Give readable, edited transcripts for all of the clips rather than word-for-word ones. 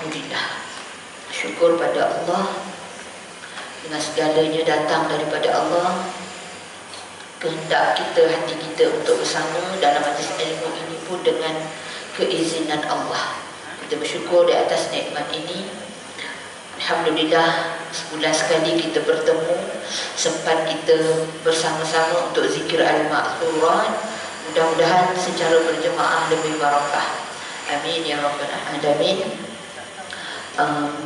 Alhamdulillah, syukur pada Allah, dengan segalanya datang daripada Allah. Kehendak kita, hati kita untuk bersama dalam majlis ilmu ini pun dengan keizinan Allah. Kita bersyukur di atas nikmat ini. Alhamdulillah, sebulan sekali kita bertemu, sempat kita bersama-sama untuk zikir al-ma'thurat. Mudah-mudahan secara berjemaah lebih barakah. Amin ya rabbal alamin.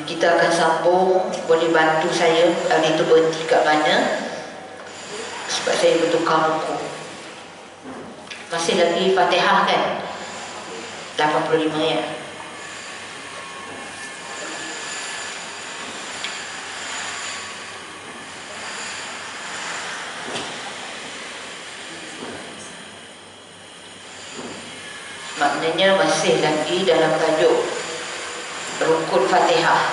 Kita akan sambung. Boleh bantu saya hari itu berhenti kat mana, sebab saya bertukar buku. Masih lagi Fatihah kan, 85 ya. Maknanya masih lagi dalam tajuk rukun Fatihah.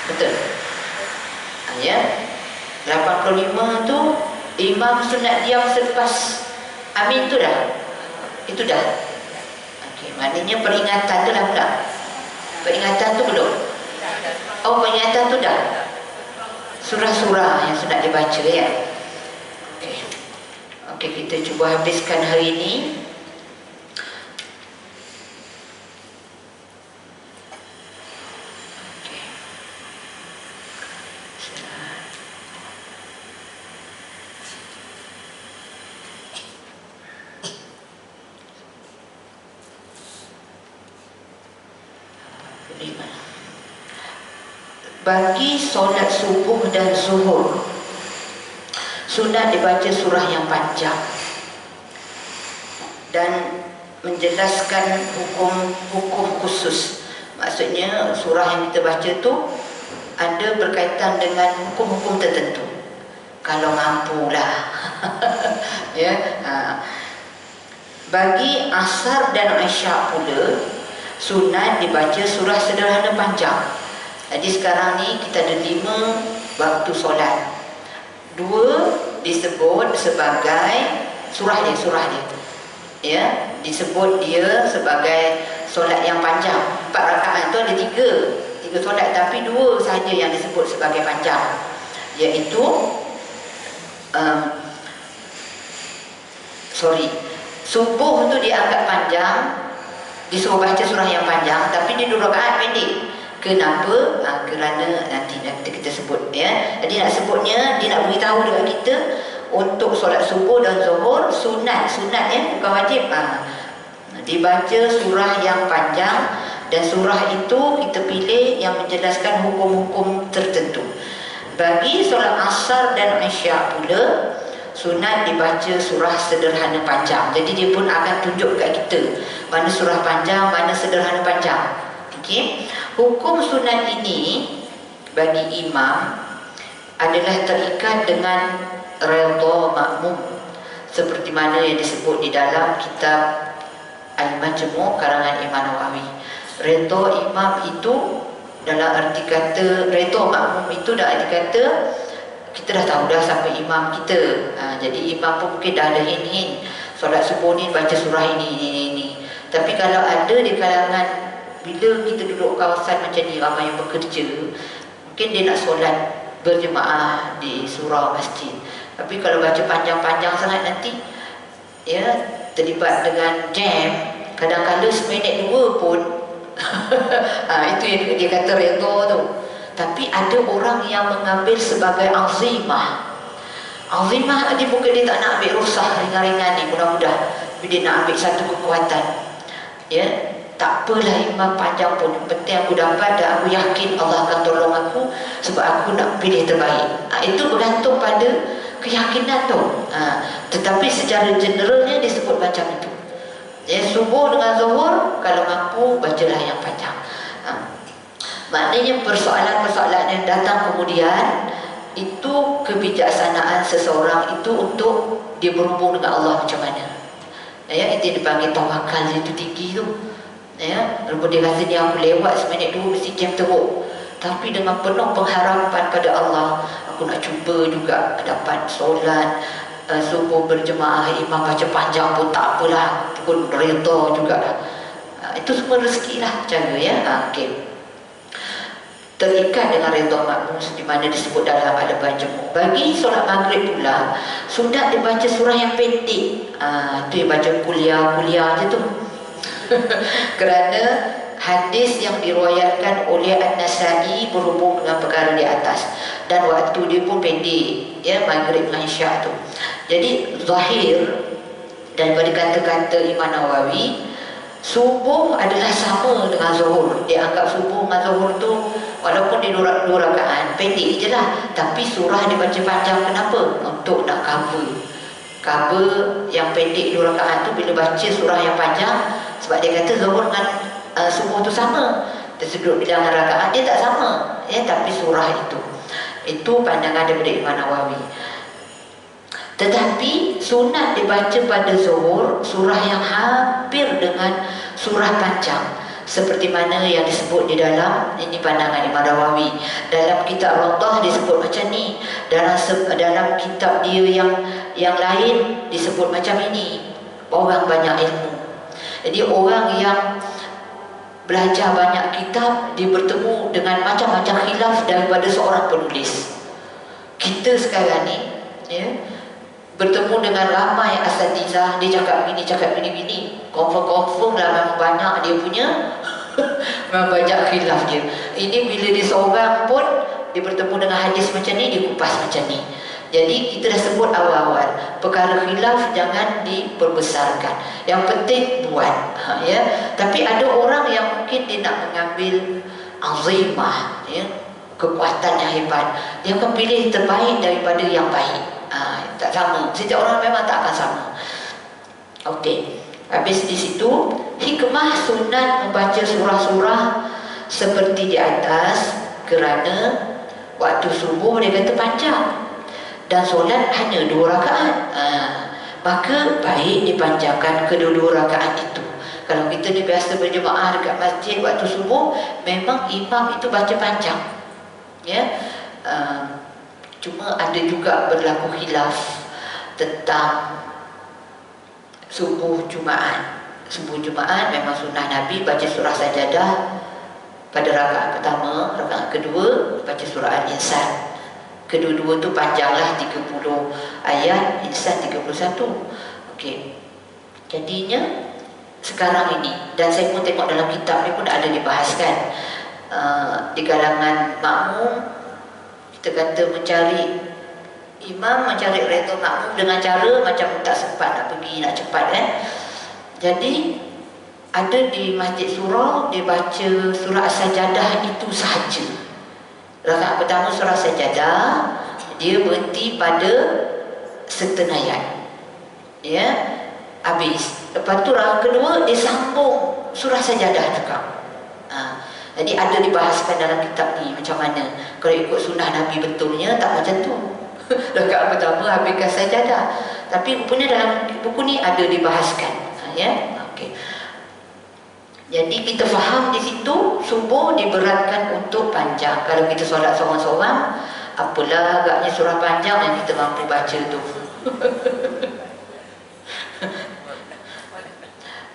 Betul? Ya. 85 tu imam sunat diam selepas amin tu dah. Itu dah. Okey, maknanya peringatan tu dah pula. Peringatan tu belum. Oh, peringatan tu dah. Surah-surah yang sunat dibaca ya. Okey. Okey, kita cuba habiskan hari ini. Bagi solat subuh dan zuhur, sunat dibaca surah yang panjang dan menjelaskan hukum khusus. Maksudnya surah yang kita baca tu ada berkaitan dengan hukum-hukum tertentu. Kalau mampulah. Ya. Bagi asar dan isyak pula, sunat dibaca surah sederhana panjang. Jadi sekarang ni kita ada 5 waktu solat. 2 disebut sebagai surah dia. Ya, disebut dia sebagai solat yang panjang. 4 rakaat tu ada 3 solat, tapi 2 sahaja yang disebut sebagai panjang, iaitu subuh tu dianggap panjang, disuruh baca surah yang panjang, tapi dia 2 rakaat pendek. Kenapa? Kerana nanti kita sebut ya. Jadi nak sebutnya, dia nak beritahu dekat kita untuk solat subuh dan zuhur sunat ya, bukan wajib. Dibaca surah yang panjang, dan surah itu kita pilih yang menjelaskan hukum-hukum tertentu. Bagi solat asar dan isyak pula, sunat dibaca surah sederhana panjang. Jadi dia pun akan tunjuk kat kita mana surah panjang, mana sederhana panjang. Okey. Hukum sunat ini bagi imam adalah terikat dengan redha makmum, seperti mana yang disebut di dalam kitab Al-Majmu' karangan Imam Nawawi. Redha imam itu dalam arti kata, redha makmum itu dalam arti kata kita dah tahu dah siapa imam kita. Jadi imam pun mungkin dah ada hin-hin solat subuh ni baca surah ini. Tapi kalau ada di kalangan, bila kita duduk kawasan macam ni, ramai yang bekerja, mungkin dia nak solat berjemaah di surau masjid, tapi kalau baca panjang-panjang sangat nanti ya terlibat dengan jam, kadang-kadang seminit 2 pun. Itu yang dia kata redha tu. Tapi ada orang yang mengambil sebagai azimah. Dia bukan dia tak nak ambil rusah ringan-ringan ni, mudah-mudah, tapi dia nak ambil satu kekuatan. Ya, tak apalah imam panjang pun, penting aku dapat dan aku yakin Allah akan tolong aku, sebab aku nak pilih terbaik. Itu bergantung pada keyakinan tu. Tetapi secara generalnya disebut macam itu. Ya, subuh dengan zuhur kalau mampu bacalah yang panjang. Maknanya persoalan-persoalan yang datang kemudian itu kebijaksanaan seseorang itu untuk dia berhubung dengan Allah macam mana. Ya, itu dipanggil tawakal, itu tinggi tu. Ya, walaupun dia rasa ni aku lewat seminit 2 mesti jam teruk, tapi dengan penuh pengharapan pada Allah, aku nak cuba juga dapat solat subuh berjemaah, imam baca panjang pun tak apalah, pun redha juga. Itu semua rezeki lah cara ya. Okay. terikat dengan redha makmum di mana disebut dalam adab majmu'. Bagi solat maghrib pula, sunat dibaca surah yang pendek. Tu yang baca kuliah je tu. Kerana hadis yang diriwayatkan oleh An-Nasa'i berhubung dengan perkara di atas, dan waktu dia pun pendek, ya, maghrib dengan isyak tu. Jadi zahir daripada kata-kata Imam Nawawi, subuh adalah sama dengan zuhur. Dia anggap subuh dengan zuhur tu walaupun dia dua rakaat pendek je lah, tapi surah dibaca panjang. Kenapa? Untuk nak cover yang pendek 2 rakaat tu bila baca surah yang panjang. Sebab dia kata zuhur dengan subuh tu sama, tersebut bilangan rakaat dia tak sama, ya, tapi surah itu pandangan daripada Imam Nawawi. Tetapi sunat dibaca pada zuhur surah yang hampir dengan surah panjang, seperti mana yang disebut di dalam, ini pandangan Imam Nawawi, dalam kitab Rawdah disebut macam ni, dalam kitab dia yang lain disebut macam ini. Orang banyak ilmu, jadi orang yang belajar banyak kitab, dia bertemu dengan macam-macam khilaf daripada seorang penulis. Kita sekarang ni, ya, bertemu dengan ramai asatizah, dia cakap begini, confirm lah, memang banyak dia punya memang banyak khilaf dia. Ini bila dia seorang pun dia bertemu dengan hadis macam ni, dia kupas macam ni. Jadi kita dah sebut awal-awal, perkara khilaf jangan diperbesarkan, yang penting buat, ya. Tapi ada orang yang mungkin dia nak mengambil azimah, ya, kekuatan yang hebat, dia akan pilih terbaik daripada yang baik. Tak sama, setiap orang memang tak akan sama. Okey, habis di situ hikmah sunat membaca surah-surah seperti di atas, kerana waktu subuh dia kata panjang dan solat hanya 2 rakaat, maka baik dipanjangkan kedua-dua rakaat itu. Kalau kita ni biasa berjemaah dekat masjid waktu subuh, memang imam itu baca panjang, ya. Cuma ada juga berlaku khilaf tentang subuh Jumaat. Subuh Jumaat memang sunnah Nabi baca surah Sajadah pada rakaat pertama, rakaat kedua baca surah Al-Insan. Kedua-dua tu panjanglah 30 ayat, Insan 31. Okey. Jadinya sekarang ini, dan saya pun tengok dalam kitab ni pun ada dibahaskan, di kalangan makmum, kita kata mencari imam, mencari redha makmum dengan cara macam tak sempat nak pergi, nak cepat, kan. Jadi ada di Masjid Surau dia baca surah Sajadah itu sahaja. Rakaat pertama surah Sajadah, dia berhenti pada setengah ayat, ya, habis. Lepas tu rakaat kedua dia sambung surah Sajadah juga. Jadi ada dibahaskan dalam kitab ni macam mana. Kalau ikut sunnah Nabi betulnya tak macam tu. Rakaat pertama habiskan Sajadah. Tapi rupanya dalam buku ni ada dibahaskan, ya. Okey. Jadi kita faham di situ subuh diberatkan untuk panjang. Kalau kita solat seorang-seorang, apalah agaknya surah panjang yang kita mampu baca tu.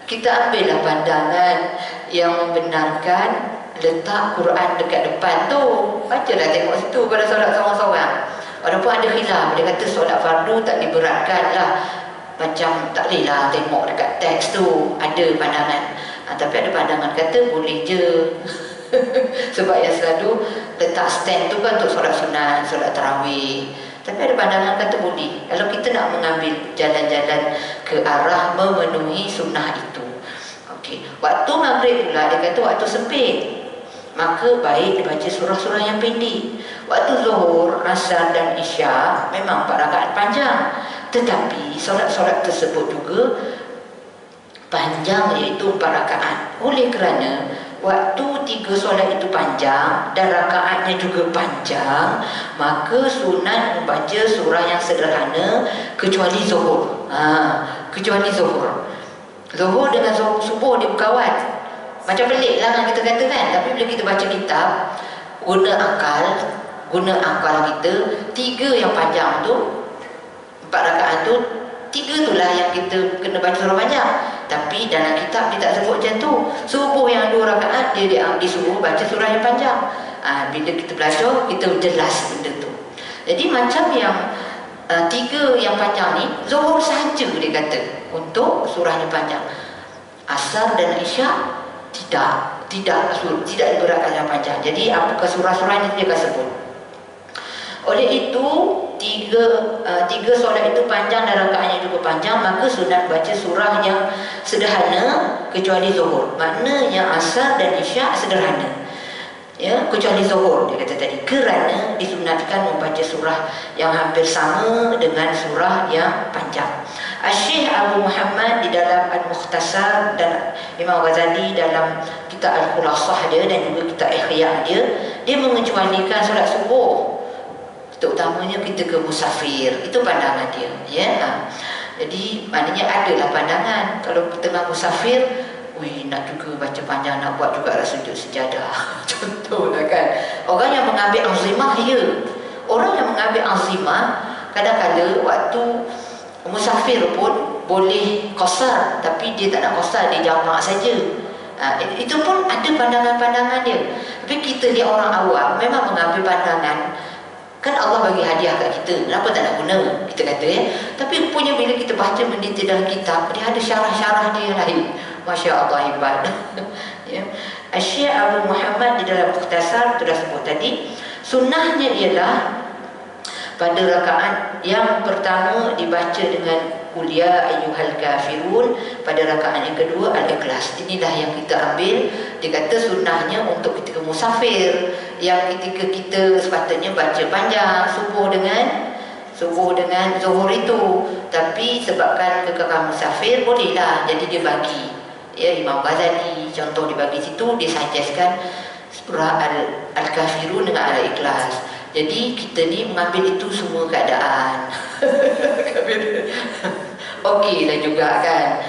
Kita ambillah pandangan yang membenarkan letak Quran dekat depan tu. Bacalah, tengok situ pada solat seorang-seorang. Walaupun ada khilaf, dia kata solat fardu tak diberatkan lah, macam tak boleh lah tengok dekat teks tu. Ada pandangan, tapi ada pandangan kata boleh je. Sebab yang selalu letak stand tu kan untuk solat sunat, solat tarawih. Tapi ada pandangan kata boleh, kalau kita nak mengambil jalan-jalan ke arah memenuhi sunnah itu. Okey. Waktu maghrib pula dia kata waktu sempit, maka baik dibaca surah-surah yang pendek. Waktu zuhur, asar dan isyak memang 4 rakaat panjang, tetapi solat-solat tersebut juga panjang, iaitu 4 rakaat. Oleh kerana waktu 3 solat itu panjang dan rakaatnya juga panjang, maka sunat membaca surah yang sederhana kecuali zuhur. Kecuali zuhur. Zuhur dengan subuh dia berkawan. Macam pelik lah kita kata, kan. Tapi bila kita baca kitab, guna akal kita, 3 yang panjang tu, 4 rakaat tu, 3 tu lah yang kita kena baca surah panjang. Tapi dalam kitab dia tak sebut macam tu. Subuh yang 2 rakaat dia disuruh baca surah yang panjang. Bila kita belajar, kita jelas benda tu. Jadi macam yang 3 yang panjang ni, Zuhur sahaja dia kata untuk surahnya panjang. Asar dan Isyak tidak diberatkan yang panjang. Jadi apakah surah-surahnya dia akan sebut. Oleh itu tiga solat itu panjang dan rakaatnya juga panjang, maka sunat baca surah yang sederhana kecuali Zuhur. Maknanya Asar dan Isyak sederhana, ya, kecuali Zuhur dia kata tadi, kerana disunatkan membaca surah yang hampir sama dengan surah yang panjang. Syekh Abu Muhammad di dalam Al-Mukhtasar dan Imam Ghazali dalam kitab Al-Khulasah dia dan juga kitab Ihya dia mengecualikan solat subuh, terutamanya kita ke musafir. Itu pandangan dia, ya. Jadi maknanya adalah pandangan kalau tengah musafir, nak juga baca panjang, nak buat juga sujud sejadah. Contohlah kan, orang yang mengambil azimah, ya, orang yang mengambil azimah kadang-kadang waktu musafir pun boleh qasar, tapi dia tak nak qasar, dia jamak saja. Itu pun ada pandangan-pandangan dia. Tapi kita ni orang awam memang mengambil pandangan, kan Allah bagi hadiah kat kita, kenapa tak nak guna, kita kata, ya. Tapi punya bila kita baca mendetail dalam kitab, dia ada syarah-syarah dia lain. Masya Allah, hebat. Ya. Syekh Abu Muhammad di dalam Mukhtasar itu dah sebut tadi, sunnahnya ialah pada rakaat yang pertama dibaca dengan Qul ya ayyuhal kafirun, pada rakaat yang kedua Al-Ikhlas. Inilah yang kita ambil. Dia kata sunnahnya untuk ketika musafir, yang ketika kita sepatutnya baca panjang subuh dengan Zuhur itu, tapi sebabkan kekekalan musafir bolehlah, jadi dia bagi, ya, Imam Ghazali contoh dibagi situ, dia suggestkan surah Al-Kafirun dengan Al-Ikhlas. Jadi kita ni mengambil itu semua keadaan. Okeylah juga kan.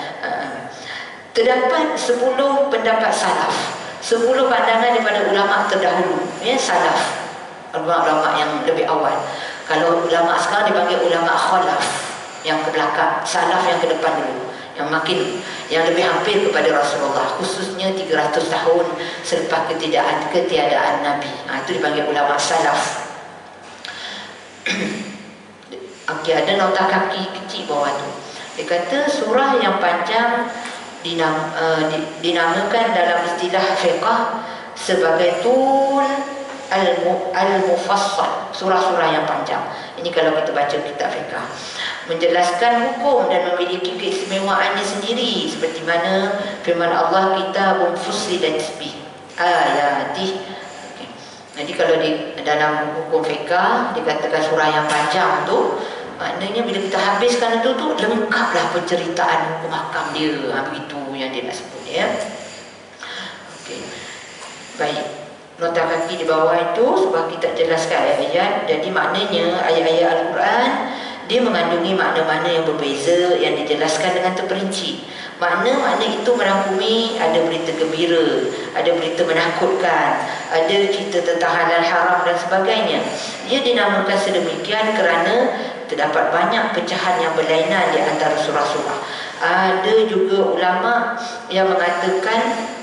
Terdapat 10 pendapat salaf, 10 pandangan daripada ulama terdahulu, ya, salaf, ulama yang lebih awal. Kalau ulama sekarang dipanggil ulama khalaf, yang ke belakang, salaf yang ke depan dulu, yang lebih hampir kepada Rasulullah, khususnya 300 tahun selepas ketiadaan Nabi. Itu dipanggil ulama salaf. Okey, ada nota kaki kecil bawah tu. Dia kata surah yang panjang dinamakan dalam istilah fiqh sebagai tul al-mufassal, surah-surah yang panjang. Ini kalau kita baca kitab fiqh, menjelaskan hukum dan memiliki keistimewaannya sendiri, seperti mana firman Allah, kitabun fussilat bi ayatihi. Jadi kalau di dalam hukum fiqh dikatakan surah yang panjang tu, maknanya bila kita habiskan itu tu lengkaplah penceritaan hukum hakam dia. Begitu yang dia nak sebut, ya. Okey. Baik. Nota kaki di bawah itu sebab kita jelaskan ayat-ayat. Jadi maknanya ayat-ayat Al-Quran dia mengandungi makna-makna yang berbeza yang dijelaskan dengan terperinci. Makna-makna itu merangkumi ada berita gembira, ada berita menakutkan, ada cerita tentang halal haram dan sebagainya. Ia dinamakan sedemikian kerana terdapat banyak pecahan yang berlainan di antara surah-surah. Ada juga ulama yang mengatakan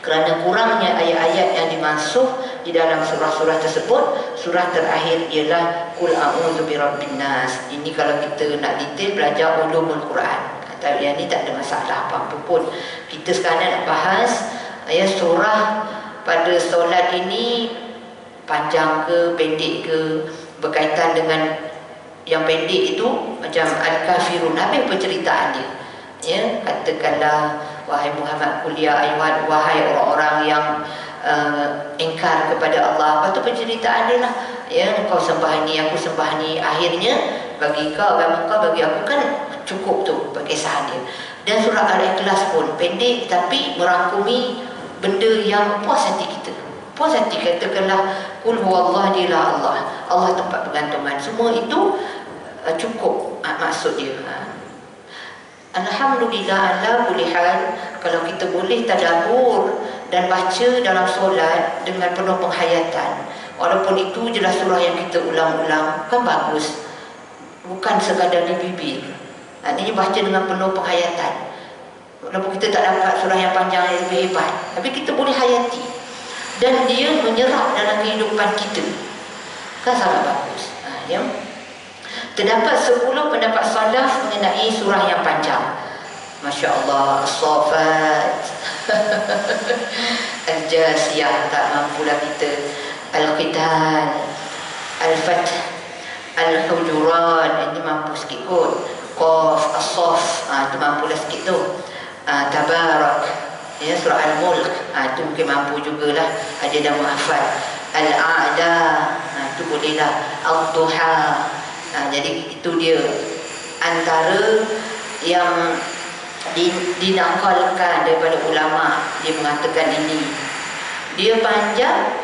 kerana kurangnya ayat-ayat yang dimansuh di dalam surah-surah tersebut, surah terakhir ialah Qul a'udzu birabbin nas. Ini kalau kita nak detail belajar ulumul Quran. Yang ni tak ada masalah apa-apa pun. Kita sekarang nak bahas, ya, surah pada solat ini panjang ke pendek ke, berkaitan dengan yang pendek itu macam Al-Kafirun, habis penceritaan dia, ya. Katakanlah, wahai Muhammad, kuliah ayat, wahai orang-orang yang ingkar kepada Allah. Lepas tu penceritaan dia lah, ya, kau sembah ni, aku sembah ni, akhirnya bagi kau, agama kau, bagi aku, kan cukup tu kisah dia. Dan surah Al-Ikhlas pun pendek tapi merangkumi benda yang puas hati kita. Puas hati, katakanlah Qul huwallahu la Allah, Allah tempat pergantungan. Semua itu cukup maksud dia. Alhamdulillah ala kulli hal, kalau kita boleh tadabbur dan baca dalam solat dengan penuh penghayatan, walaupun itu jelas surah yang kita ulang-ulang, kan bagus. Bukan sekadar di bibir. Artinya baca dengan penuh penghayatan. Walaupun kita tak dapat surah yang panjang yang lebih hebat, tapi kita boleh hayati. dan dia menyerap dalam kehidupan kita. Kan sangat bagus. Ya. Terdapat 10 pendapat salaf mengenai surah yang panjang. Masya Allah, As-Saffat, Al-Jasiyah, tak mampulah kita, Al-Qital, Al-Fath, Al-Hujurat, ini mampu sikit kot. Qaf, As-Saff, itu mampulah sikit tu. Tabarak, ya, surah Al-Mulk, itu mungkin mampu jugalah, ada dah menghafal. Al-A'la, itu bolehlah. Al-Duha, jadi itu dia antara yang dinakalkan daripada ulama. Dia mengatakan ini dia panjang,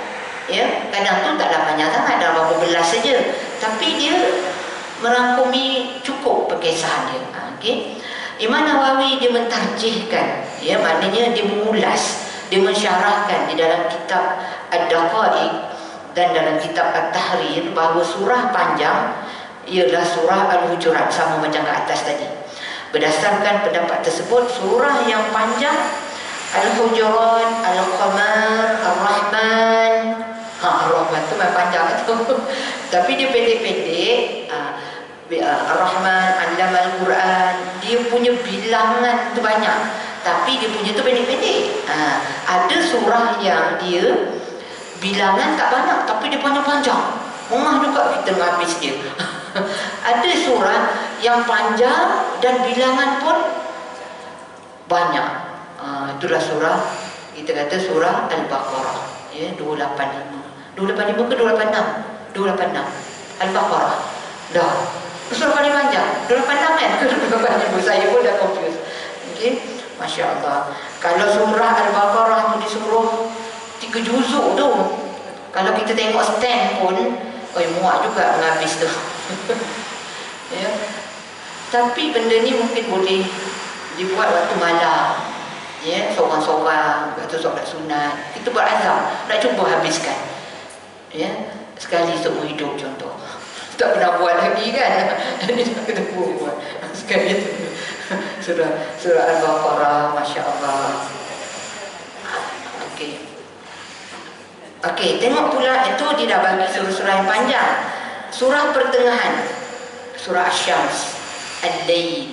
ya, kadang tu taklah panjang sangat, dalam berapa belas saja, tapi dia merangkumi cukup perkesahan dia. Okay. Imam Nawawi dia mentarjihkan, ya, maknanya dia mengulas, dia mensyarahkan di dalam kitab Ad-Daqaiq dan dalam kitab At-Tahrir bahawa surah panjang ialah surah Al-Hujurat, sama macam ke atas tadi. Berdasarkan pendapat tersebut, surah yang panjang Al-Hujurat, Al-Qamar, Ar-Rahman. Ar-Rahman tu memang panjang tu. Tapi dia pendek-pendek. Ar-Rahman, Allama Al-Quran, dia punya bilangan tu banyak, tapi dia punya tu pendek-pendek. Ada surah yang dia bilangan tak banyak, tapi dia panjang-panjang. Mengah juga kita habis dia. Ada surah yang panjang dan bilangan pun banyak. Itulah surah, kita kata surah Al-Baqarah, ya, 285. 285 ke 286? 286 Al-Baqarah. Dah. Surah paling panjang 286 kan ke 285? Saya pun dah confuse. Okey, Masya Allah. Kalau surah Al-Baqarah tu disuruh 3 juzuk tu, kalau kita tengok stand pun, muak juga menghabis tu. Ya. Tapi benda ni mungkin boleh dibuat waktu malam, ya, seorang-seorang, waktu solat sunat, kita buat azam nak cuba habiskan, ya, sekali seumur hidup contoh. Tak pernah buat lagi kan, jadi tak kena buat sekali tu. Surah Al-Baqarah, Masya Allah. Okey, tengok pula itu dia dah bagi surah-surah yang panjang. Surah pertengahan, surah Asy-Syams, Al-Lail.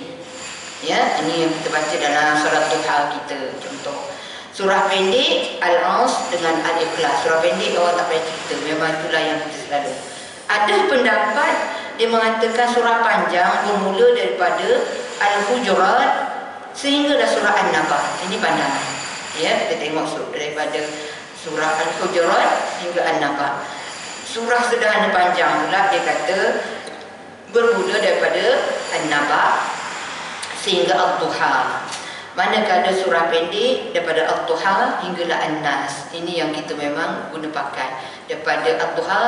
Ya, ini yang kita baca dalam solat duha kita contoh. Surah pendek Al-As dengan Al-Ikhlas. Surah pendek orang tak payah cerita, memang itulah yang kita selalu. Ada pendapat dia mengatakan surah panjang bermula daripada Al-Hujurat sehinggalah surah An-Naba. Ini pandangan. Ya, kita tengok daripada surah Al-Hujurat hingga An-Naba. Surah sederhana panjang pula dia kata bermula daripada An-Naba sehingga Ad-Duha. Manakala surah pendek daripada Ad-Duha hinggalah An-Nas. Ini yang kita memang guna pakai. Daripada Ad-Duha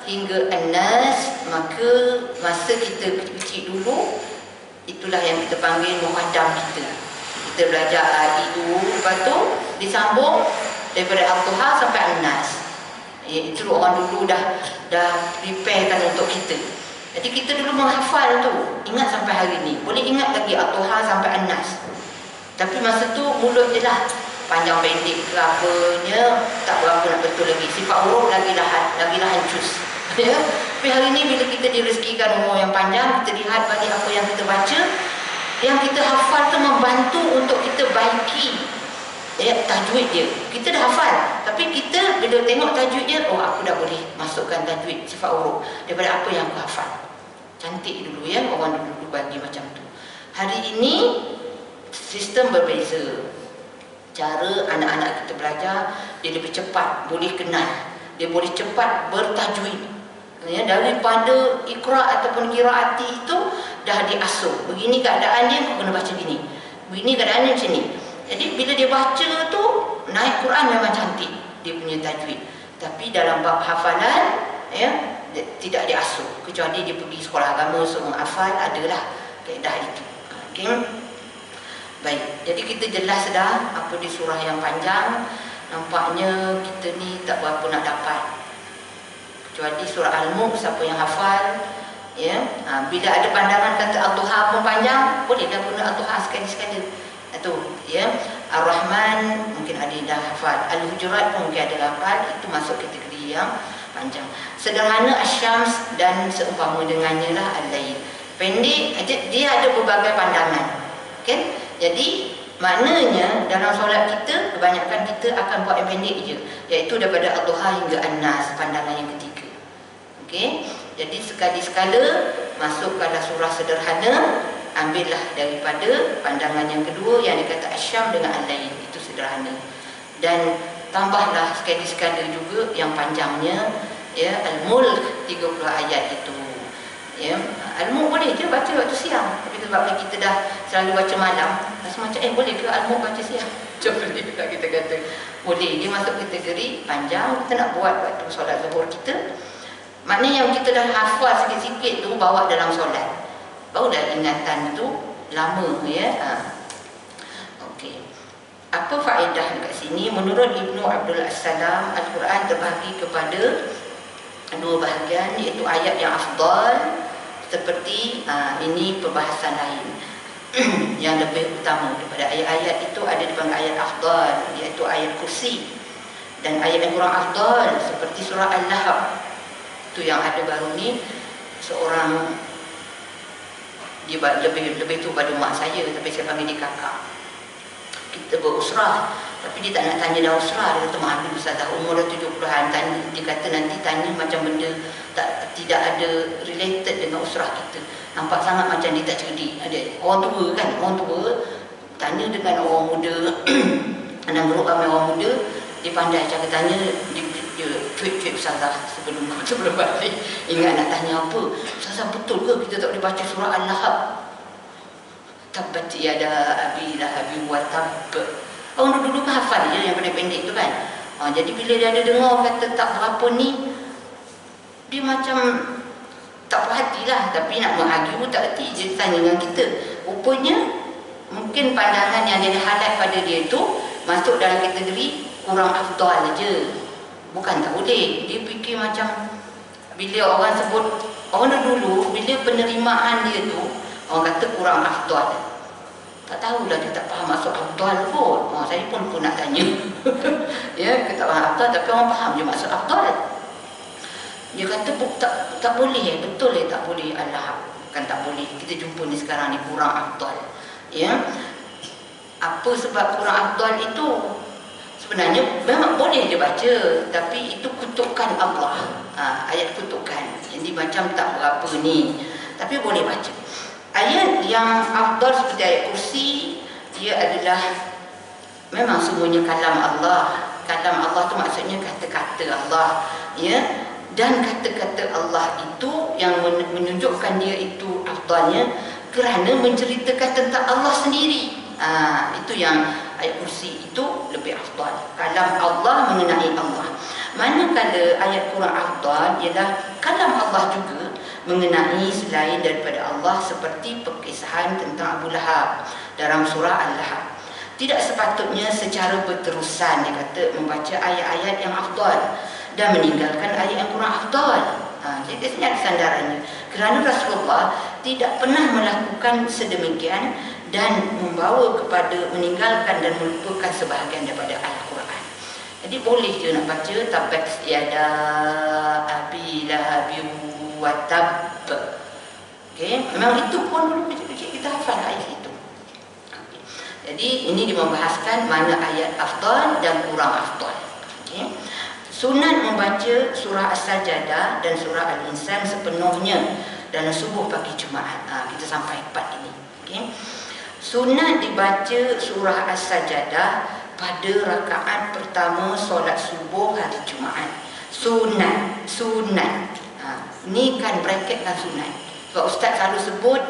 hingga An-Nas, maka masa kita kecil dulu, itulah yang kita panggil muqaddam kita. Kita belajar AI dulu, lepas tu disambung daripada Ad-Duha sampai An-Nas. Itu orang dulu dah preparekan untuk kita. Jadi kita dulu menghafal tu, ingat sampai hari ni. Boleh ingat lagi Ad-Duha sampai An-Nas. Tapi masa tu mulut je lah, panjang pendek ke apanya tak berapa nak betul lagi. Sifat huruf lagi lah hancus. Ya. Tapi hari ni bila kita direzekikan umur yang panjang, kita lihat balik apa yang kita baca, yang kita hafal tu membantu untuk kita baiki, ya, tajwid dia. Kita dah hafal, tapi kita bila tengok tajwid dia, aku dah boleh masukkan tajwid sifat huruf daripada apa yang aku hafal. Cantik dulu, ya, orang dulu bagi macam tu. Hari ini sistem berbeza. Cara anak-anak kita belajar, dia lebih cepat boleh kenal, dia boleh cepat bertajwid, ya, daripada Iqra ataupun qiraati itu dah diasuh. Begini keadaan dia, kau kena baca gini. Begini keadaan dia macam ni. Jadi bila dia baca tu, naik Quran memang cantik dia punya tajwid. Tapi dalam bab hafalan, ya, tidak diasuh. Kecuali dia pergi sekolah agama, semua hafal, adalah kaedah itu. Okey. Baik, jadi kita jelas dah apa di surah yang panjang. Nampaknya kita ni tak berapa nak dapat. Kecuali surah Al-Mulk, siapa yang hafal, ya. Bila ada pandangan kata Ad-Duha pun panjang, boleh dah guna Ad-Duha sekali-sekali. Itu, ya. Ar-Rahman mungkin ada dah hafal. Al-Hujurat pun mungkin ada hafal, itu masuk kategori yang panjang. Sederhana Asy-Syams dan seumpama dengannya lah Al-Lail. Pendek, dia ada berbagai pandangan. Kan? Jadi maknanya dalam solat kita kebanyakan kita akan buat yang pendek je, iaitu daripada Ad-Duha hingga An-Nas, pandangan yang ketiga. Okey. Jadi sekali-sekala masuk pada surah sederhana, ambillah daripada pandangan yang kedua yang dikata Asy-Syams dengan Al-Lail, itu sederhana. Dan tambahlah sekali-sekala juga yang panjangnya, ya, Al-Mulk 30 ayat itu. Ya, Al-Mulk boleh je baca waktu siang, tapi sebab kita dah selalu baca malam, rasa macam boleh ke Al-Mulk baca siang? Macam boleh tak kita kata? Boleh, dia masuk kategori panjang. Kita nak buat waktu solat zuhur kita, maknanya yang kita dah hafal sikit-sikit tu bawa dalam solat, barulah ingatan tu lama, ya. Okey. Apa faedah dekat sini? Menurut Ibnu Abdul As-Salam, Al-Quran terbahagi kepada dua bahagian, iaitu ayat yang afdal, seperti ini perbahasan lain yang lebih utama daripada ayat-ayat itu, ada dipanggil ayat afdal, iaitu ayat kursi. Dan ayat yang kurang afdal seperti surah Al-Lahab, itu yang ada baru ni, seorang dia lebih tu pada mak saya, tapi saya panggil dia kakak. Kita berusrah, tapi dia tak nak tanya dah usrah. Dia kata, maaf Ustazah, umur dah 70-an, dia kata nanti tanya macam benda tidak ada related dengan usrah kita. Nampak sangat macam dia tak cerdik. Ada orang tua kan, orang tua tanya dengan orang muda dalam grup ramai orang muda, dia pandai cara tanya, dia cuit-cuit Ustazah sebelum balik. Ingat nak tanya apa? Ustazah, betul ke kita tak boleh baca surah Al-Lahab? Tabbat yada abi lahabin wa tabb. Orang dulu kan hafal je yang pendek-pendek tu kan. Jadi bila dia ada dengar kata tak berapa ni, dia macam tak puas hati lah. Tapi nak menghaji pun tak hati. Dia tanya dengan kita. Rupanya mungkin pandangan yang dia highlight pada dia tu masuk dalam kategori kurang afdal je, bukan tak boleh. Dia fikir macam bila orang sebut, orang dulu bila penerimaan dia tu orang kata kurang afdal, tak tahulah, dia tak faham maksud afdal pun. Saya pun nak tanya ya, kita tak faham afdal, tapi orang faham je maksud afdal. Dia kata tak boleh, betul tak boleh. Allah, kan tak boleh. Kita jumpa ni sekarang ni kurang afdal, ya. Apa sebab kurang afdal itu? Sebenarnya memang boleh dia baca, tapi itu kutukan Allah, ayat kutukan. Jadi macam tak berapa ni, tapi boleh baca. Ayat yang afdal seperti ayat kursi, dia adalah memang semuanya kalam Allah. Kalam Allah tu maksudnya kata-kata Allah, ya. Dan kata-kata Allah itu yang menunjukkan dia itu afdalnya kerana menceritakan tentang Allah sendiri. Itu yang ayat kursi itu lebih afdal. Kalam Allah mengenai Allah. Manakala ayat kurang afdal ialah kalam Allah juga mengenai selain daripada Allah, seperti perkisahan tentang Abu Lahab dalam surah Al-Lahab. Tidak sepatutnya secara berterusan dia kata membaca ayat-ayat yang afdal dan meninggalkan ayat yang kurang afdal. Jadi di sini ada sandarannya. Kerana Rasulullah tidak pernah melakukan sedemikian dan membawa kepada meninggalkan dan melupakan sebahagian daripada Al-Quran. Jadi boleh je nak baca tabbat yada abi lahabin wa tabb. Okey, memang itu pun dulu kecil-kecil kita hafal ayat itu. Okay. Jadi ini dia membahaskan mana ayat afdal dan kurang afdal. Okey. Sunat membaca surah As-Sajdah dan surah Al-Insan sepenuhnya dalam subuh pagi Jumaat. Kita sampai part ini. Okey. Sunat dibaca surah As-Sajdah pada rakaat pertama solat subuh hari Jumaat. Sunat. Ni kan bracket kan sunat. Sebab Ustaz selalu sebut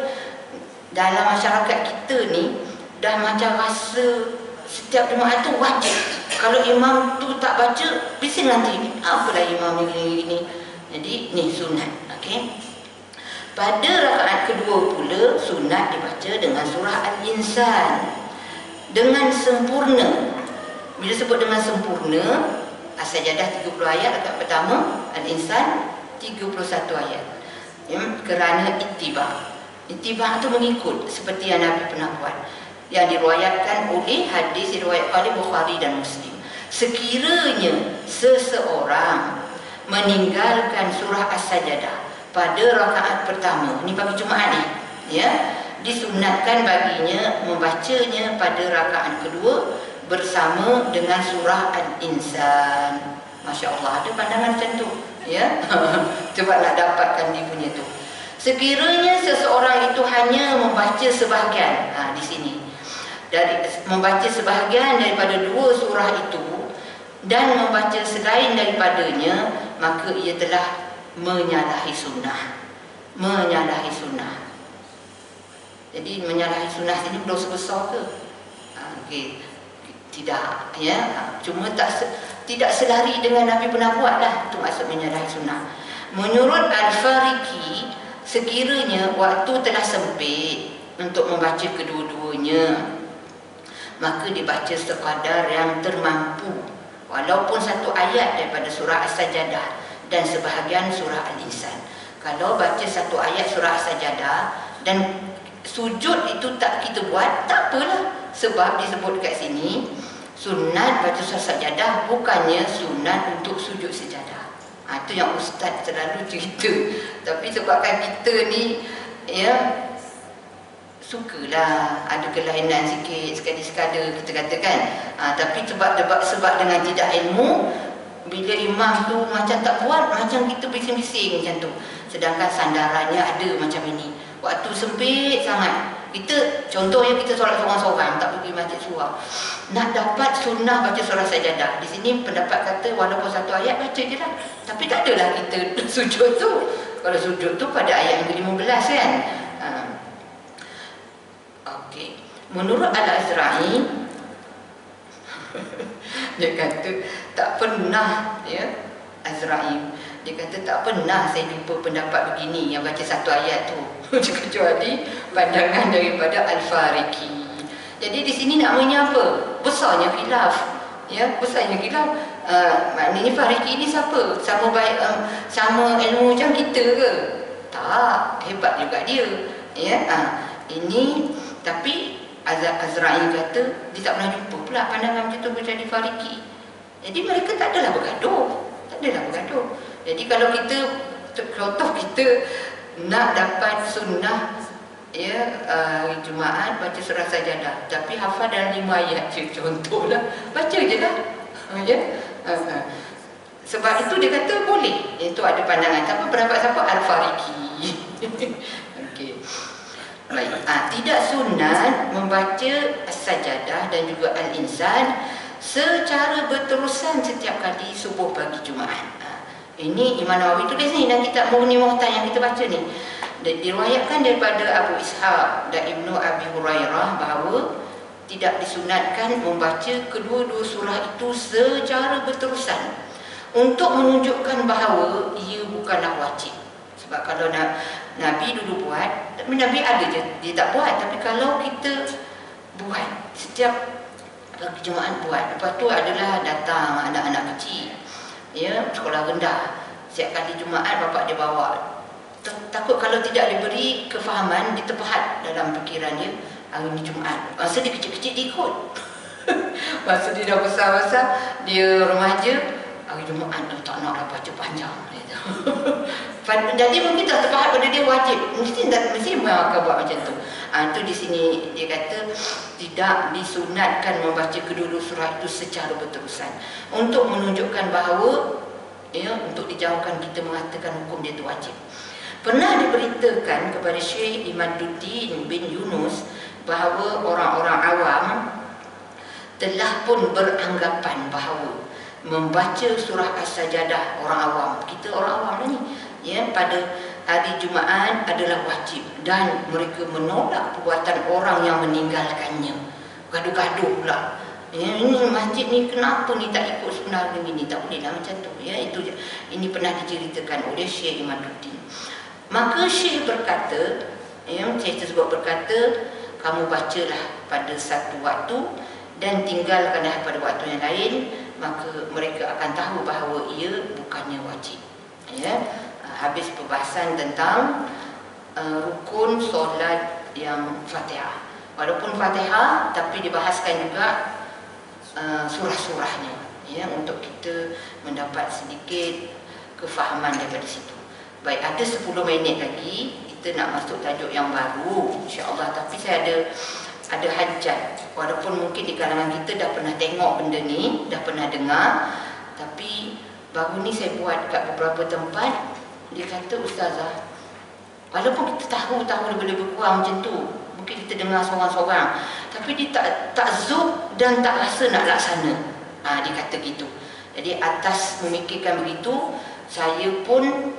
dalam masyarakat kita ni dah macam rasa setiap Jumaat tu wajib. Kalau imam tu tak baca, bising nanti. Apalah imam ni. Jadi ni sunat. Okey. Pada rakaat kedua pula sunat dibaca dengan surah Al-Insan dengan sempurna. Bila sebut dengan sempurna, As-Sajdah 30 ayat rakaat pertama, Al-Insan 31 ayat. Ya, kerana ittiba. Ittiba itu mengikut seperti yang Nabi pernah buat, yang diriwayatkan oleh hadis diriwayatkan oleh Bukhari dan Muslim. sekiranya seseorang meninggalkan surah As-Sajdah pada rakaat pertama, ini pagi Jumaat ni, ya, disunatkan baginya membacanya pada rakaat kedua bersama dengan surah Al-Insan. Masya Allah, ada pandangan macam tu, ya. Cuba nak dapatkan dia punya tu. Sekiranya seseorang itu hanya membaca sebahagian, di sini, dari membaca sebahagian daripada dua surah itu dan membaca selain daripadanya, maka ia telah menyalahi sunnah. Menyalahi sunnah. Jadi menyalahi sunnah ini dosa besar ke? Okay. Tidak, ya. Cuma tidak selari dengan Nabi pernah buat lah. Itu maksud menyalahi sunnah. Menurut Al-Fariqi, sekiranya waktu telah sempit untuk membaca kedua-duanya, maka dibaca sekadar yang termampu, walaupun satu ayat daripada surah As-Sajdah dan sebahagian surah Al-Insan. Kalau baca satu ayat surah As-Sajdah dan sujud itu tak kita buat, tak apalah. Sebab disebut kat sini, sunat baca surah As-Sajdah bukannya sunat untuk sujud sejadah. Itu yang ustaz selalu cerita. Tapi sebabkan kita ni, ya, sukalah ada kelainan sikit sekali-sekala kita katakan. Tapi sebab dengan tidak ilmu, bila imam tu macam tak buat, macam kita bising-bising macam tu. Sedangkan sandarannya ada macam ini. Waktu sempit sangat. Kita, contohnya kita solat seorang-seorang, tak pergi masjid surah. Nak dapat sunnah baca surah Sajdah. Di sini pendapat kata walaupun satu ayat baca je lah. Tapi tak adalah kita sujud tu. Kalau sujud tu pada ayat yang ke-15 kan. Okey. Menurut Al-Azra'i, dia kata tak pernah, ya, Azra'i, dia kata tak pernah saya jumpa pendapat begini yang baca satu ayat tu kecuali pandangan daripada Al-Fariqi. Jadi di sini naknya apa? Besarnya khilaf, ya, besarnya khilaf. Maknanya Fariqi ni siapa? Sama baik, sama ilmu macam kita ke? Tak, hebat juga dia, ya. Ini tapi Azra'i kata dia tak pernah jumpa pula pandangan macam tu berjadi Fariqi. Jadi mereka tak adalah bergaduh. Tak adalah bergaduh. Jadi kalau kita, contoh kita nak dapat sunnah, ya, hari Jumaat baca surah Sajdah, tapi hafal dalam 5 ayat je, contohlah, baca je lah, ya. Sebab itu dia kata boleh. Itu ada pandangan. Siapa pendapat siapa? Al-Fariqi. Okey. Baik. Tidak sunat membaca As-Sajdah dan juga Al-Insan secara berterusan setiap kali subuh pagi Jumaat. Ini Imam Nawawi tulis ni dalam kitab Mughni Muhtaj yang kita baca ni. Diriwayatkan daripada Abu Ishaq dan Ibnu Abi Hurairah bahawa tidak disunatkan membaca kedua-dua surah itu secara berterusan untuk menunjukkan bahawa ia bukanlah wajib. Sebab kalau Nabi dulu buat, Nabi ada je, dia tak buat. Tapi kalau kita buat, setiap pagi Jumaat buat, lepas tu adalah datang anak-anak kecil, ya, sekolah rendah, setiap kali Jumaat bapak dia bawa. Takut kalau tidak diberi kefahaman, dia terpahat dalam fikiran dia, hari ni Jumaat. Masa dia kecil-kecil dia ikut. Masa dia dah besar-besar, dia remaja, hari Jumaat tak nak baca panjang. Jadi mungkin tak terpahat pada dia wajib. Mesti akan buat macam tu. Itu di sini dia kata tidak disunatkan membaca kedua-dua surah itu secara berterusan untuk menunjukkan bahawa, ya, untuk dijauhkan kita mengatakan hukum dia itu wajib. Pernah diberitakan kepada Syekh Imaduddin bin Yunus bahawa orang-orang awam telah pun beranggapan bahawa membaca surah As-Sajdah, orang awam, kita orang awam lah ni, ya, pada hari Jumaat adalah wajib dan mereka menolak perbuatan orang yang meninggalkannya. Gaduh-gaduh pula, ya, ini masjid ni kenapa ni tak ikut sunnah ni, tak boleh lah macam tu, ya. Itu je. Ini pernah diceritakan oleh Syekh Imaduddin. Maka Syekh berkata, ya, Syekh tersebut berkata, kamu bacalah pada satu waktu dan tinggalkanlah pada waktu yang lain, maka mereka akan tahu bahawa ia bukannya wajib, ya. Habis perbahasan tentang rukun solat yang Fatihah. Walaupun Fatihah, tapi dibahaskan juga surah-surahnya, ya, untuk kita mendapat sedikit kefahaman daripada situ. Baik, ada 10 minit lagi kita nak masuk tajuk yang baru insya-Allah, tapi saya ada hajat, walaupun mungkin di kalangan kita dah pernah tengok benda ni, dah pernah dengar, tapi baru ni saya buat kat beberapa tempat. Dia kata, ustazah, walaupun kita tahu lebih kurang macam tu, mungkin kita dengar seorang-seorang, tapi dia tak zuk dan tak rasa nak laksana. Dia kata gitu. Jadi atas memikirkan begitu, saya pun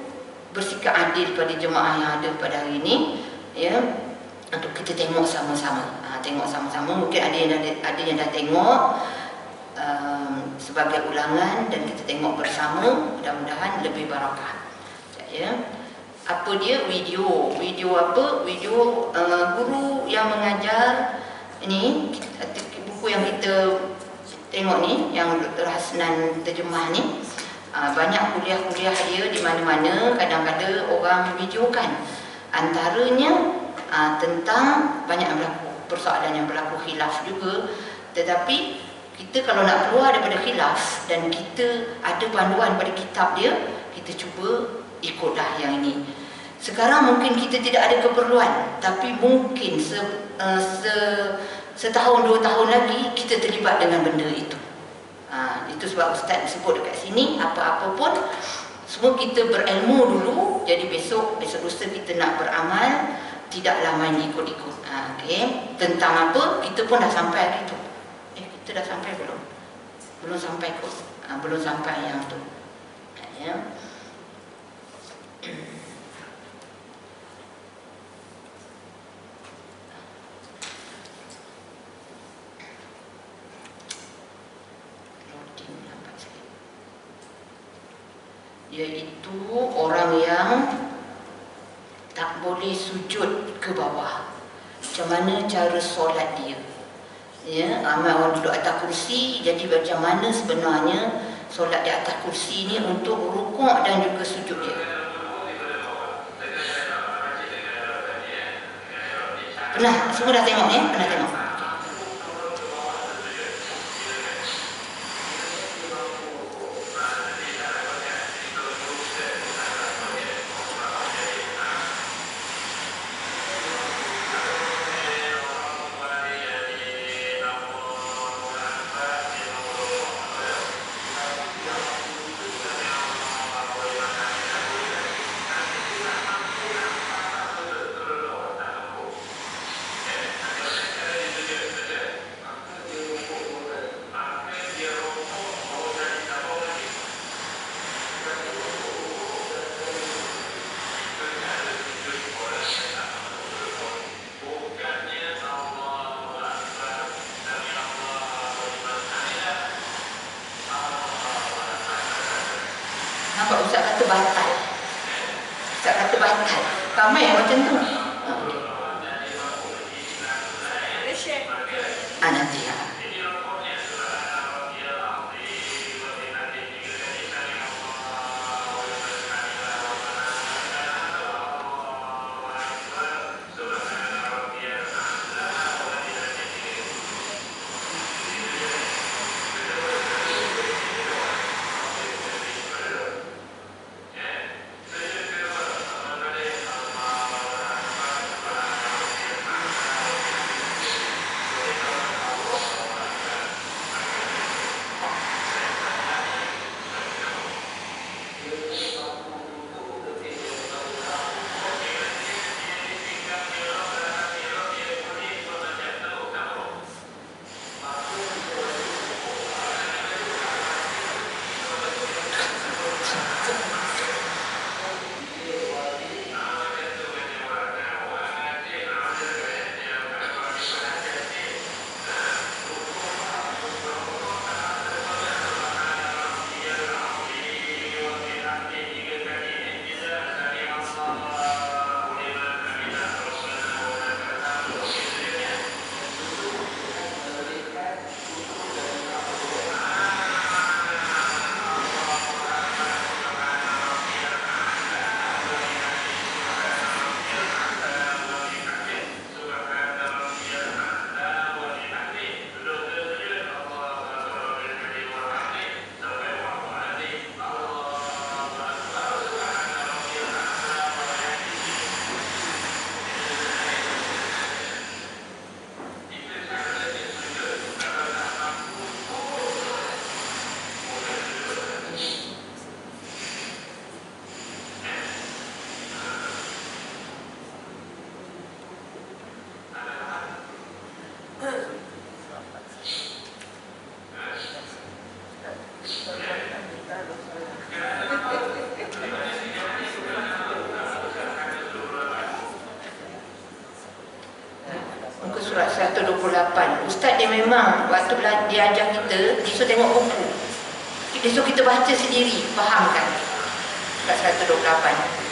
bersikap adil pada jemaah yang ada pada hari ini, ya, untuk kita tengok sama-sama. Tengok sama-sama. Mungkin ada yang dah tengok sebagai ulangan, dan kita tengok bersama, mudah-mudahan lebih barakah. Ya. Apa dia? Video apa? Video guru yang mengajar ini, buku yang kita tengok ni, yang Dr. Hasnan terjemah ni. Banyak kuliah-kuliah dia di mana-mana, kadang-kadang orang videokan. Antaranya tentang banyak persoalan yang berlaku khilaf juga. Tetapi kita kalau nak keluar daripada khilaf dan kita ada panduan pada kitab dia, kita cuba ikutlah yang ini. Sekarang mungkin kita tidak ada keperluan, tapi mungkin setahun 2 tahun lagi kita terlibat dengan benda itu. Itu sebab Ustaz sebut dekat sini, apa-apa pun semua kita berilmu dulu. Jadi besok lusa kita nak beramal, tidaklah main ikut-ikut. Okay. Tentang apa, kita pun dah sampai hari tu. Kita dah sampai belum? Belum sampai kot. Belum sampai yang tu. Ya. Iaitu orang yang tak boleh sujud ke bawah. Macam mana cara solat dia? Ya, ramai orang duduk atas kursi. Jadi macam mana sebenarnya solat di atas kursi ni untuk rukuk dan juga sujud dia? Pernah? Semua dah tengok ni? Pernah tengok? Nampak Ustaz kata batal. Ustaz kata batal. Ramai yang macam tu. Nanti ya. 28. Ustaz dia memang waktu dia ajar kita, dia suruh tengok buku. Dia suruh kita baca sendiri, fahamkan. Kat 128.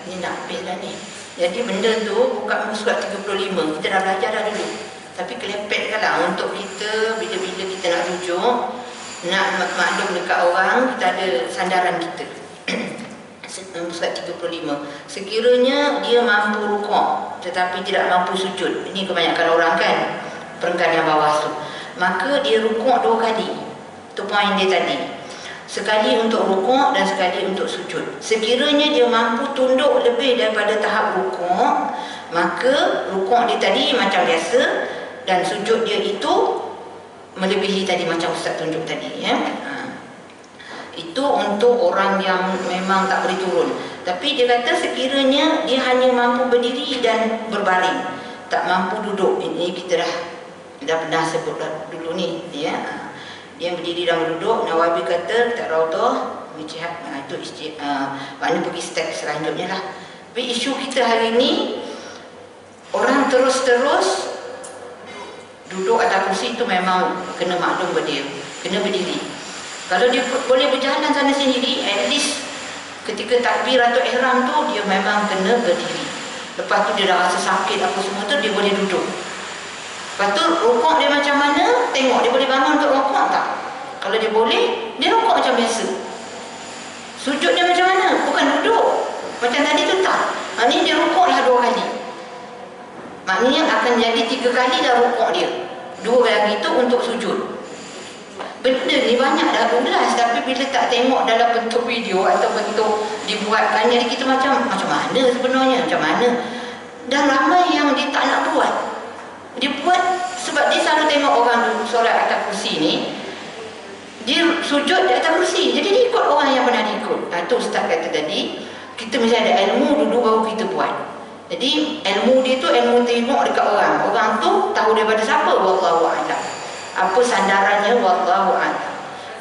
Ni nak habis dah ni. Jadi benda tu buka muka surat 35. Kita dah belajar dah dulu. Tapi kelepetkan lah untuk kita bila-bila kita nak rujuk, nak maklum dekat orang, kita ada sandaran kita. Surat 35. Sekiranya dia mampu rukuk tetapi tidak mampu sujud. Ini kebanyakan orang kan, perenggan yang bawah tu. Maka dia rukuk 2 kali. Itu poin dia tadi. Sekali untuk rukuk dan sekali untuk sujud. Sekiranya dia mampu tunduk lebih daripada tahap rukuk, maka rukuk dia tadi macam biasa dan sujud dia itu melebihi tadi macam Ustaz tunjuk tadi ya. Itu untuk orang yang memang tak boleh turun. Tapi dia kata sekiranya dia hanya mampu berdiri dan berbaring, tak mampu duduk. Ini kita dah pernah sebut dulu ni ya. Dia berdiri dan duduk. Nawawi kata tak raudhah ijtihad. Itu makna pergi step selanjutnya lah. Tapi isu kita hari ni, orang terus-terus duduk atas kursi itu memang kena maklum dia, kena berdiri. Kalau dia boleh berjalan sana sendiri, at least ketika takbir atau ihram tu dia memang kena berdiri. Lepas tu dia dah rasa sakit apa semua tu, dia boleh duduk. Lepas tu rukuk dia macam mana, tengok dia boleh bangun untuk rukuk tak. Kalau dia boleh, dia rukuk macam biasa. Sujud dia macam mana, bukan duduk macam tadi tu, tak. Maknanya dia rukuklah 2 kali. Maknanya akan jadi 3 kali dah rukuk dia, 2 lagi tu untuk sujud. Benda ni banyak dah ulas, tapi bila tak tengok dalam bentuk video atau bentuk dibuatkan, jadi kita macam mana sebenarnya, macam mana. Dan ramai yang dia tak nak buat. Dia buat sebab dia selalu tengok orang dulu solat atas kursi ni, dia sujud di atas kursi, jadi dia ikut orang yang pernah diikut. Tu Ustaz kata tadi, kita mesti ada ilmu dulu baru kita buat. Jadi ilmu dia tu ilmu tengok dekat orang. Orang tu tahu daripada siapa, wallahu a'lam. Apa sandarannya, wallahu a'lam.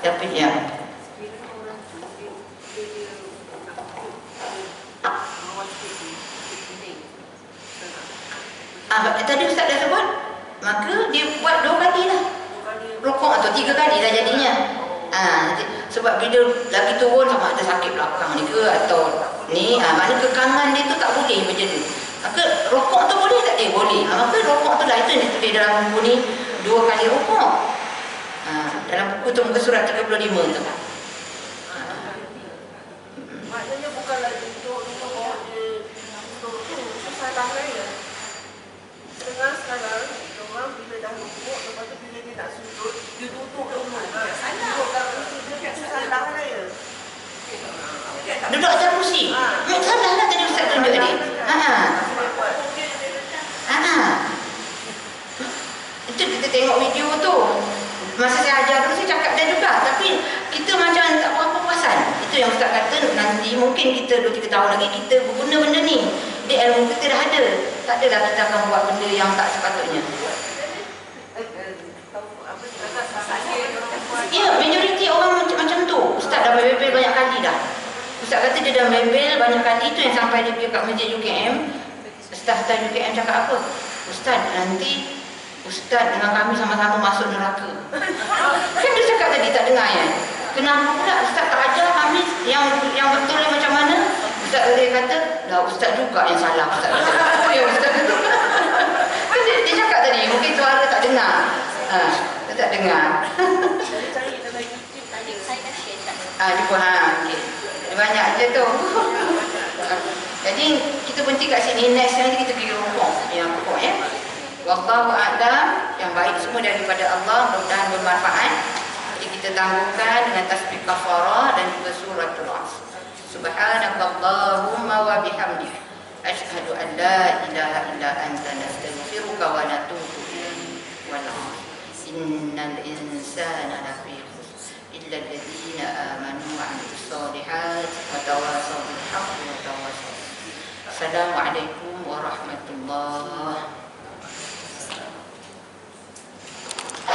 Tapi ya. Tadi Ustaz dah sebut, maka dia buat 2 kali lah. Rukuk atau 3 kali dah jadinya. Sebab bila lagi turun sama ada sakit belakang ni ke atau ni, maknanya kekangan dia tu tak boleh macam tu. Maka rukuk tu boleh tak dia? Boleh. Maka rukuk tu lah, itu yang ditulis dalam buku ni, 2 kali rukuk. Dalam buku tu muka surat 35 tu. Maknanya bukanlah duduk susah tangan ya. Setengah sekarang orang bila dah rukuk, lepas tu bila dia nak sujud, dia duduk dulu. Dia susah tangan ya. Duduk atas kursi. Salah lah tadi Ustaz tunjuk tadi. Itu kita tengok video tu. Masa saya ajar tu saya cakap dia juga, tapi kita macam tak apa-apa perasan. Itu yang Ustaz kata, nanti mungkin kita 2-3 tahun lagi kita berguna benda ni. Di ilmu kita dah ada. Tak adalah kita akan buat benda yang tak sepatutnya. Ya, majoriti orang macam tu. Ustaz dah bebel banyak kali dah. Ustaz kata dia dah bebel banyak kali. Itu yang sampai dia pergi kat masjid UKM. Staf-staf UKM cakap apa? Ustaz, nanti Ustaz dengan kami sama-sama masuk neraka. Kan dia cakap tadi, tak dengar ya? Kenapa pula Ustaz tak ajar kami yang betul yang macam mana? Ustaz dia kata, dah Ustaz juga yang salah. Ustaz kata, ya Ustaz kata. Kan dia cakap tadi, mungkin suara tak dengar. Dia tak dengar. Dia pun okey. Dia banyak je tu. Jadi kita berhenti kat sini. Next nanti kita pergi rukuk. Yang rukuk ya. Wallahu a'lam. Yang baik semua daripada Allah, mudah-mudahan bermanfaat. Jadi kita tangguhkan dengan tasbih kafarah dan juga suratul Asr. Subhanakallahumma wa bihamdika asyhadu an la ilaha illa anta nastaghfiruka wa natubu ilaik. Innal insana lafi khusr illa alladziina aamanu wa 'amilus shalihaati wa tawassaw bil haqqi wa tawassaw. Assalamualaikum warahmatullahi wabarakatuh.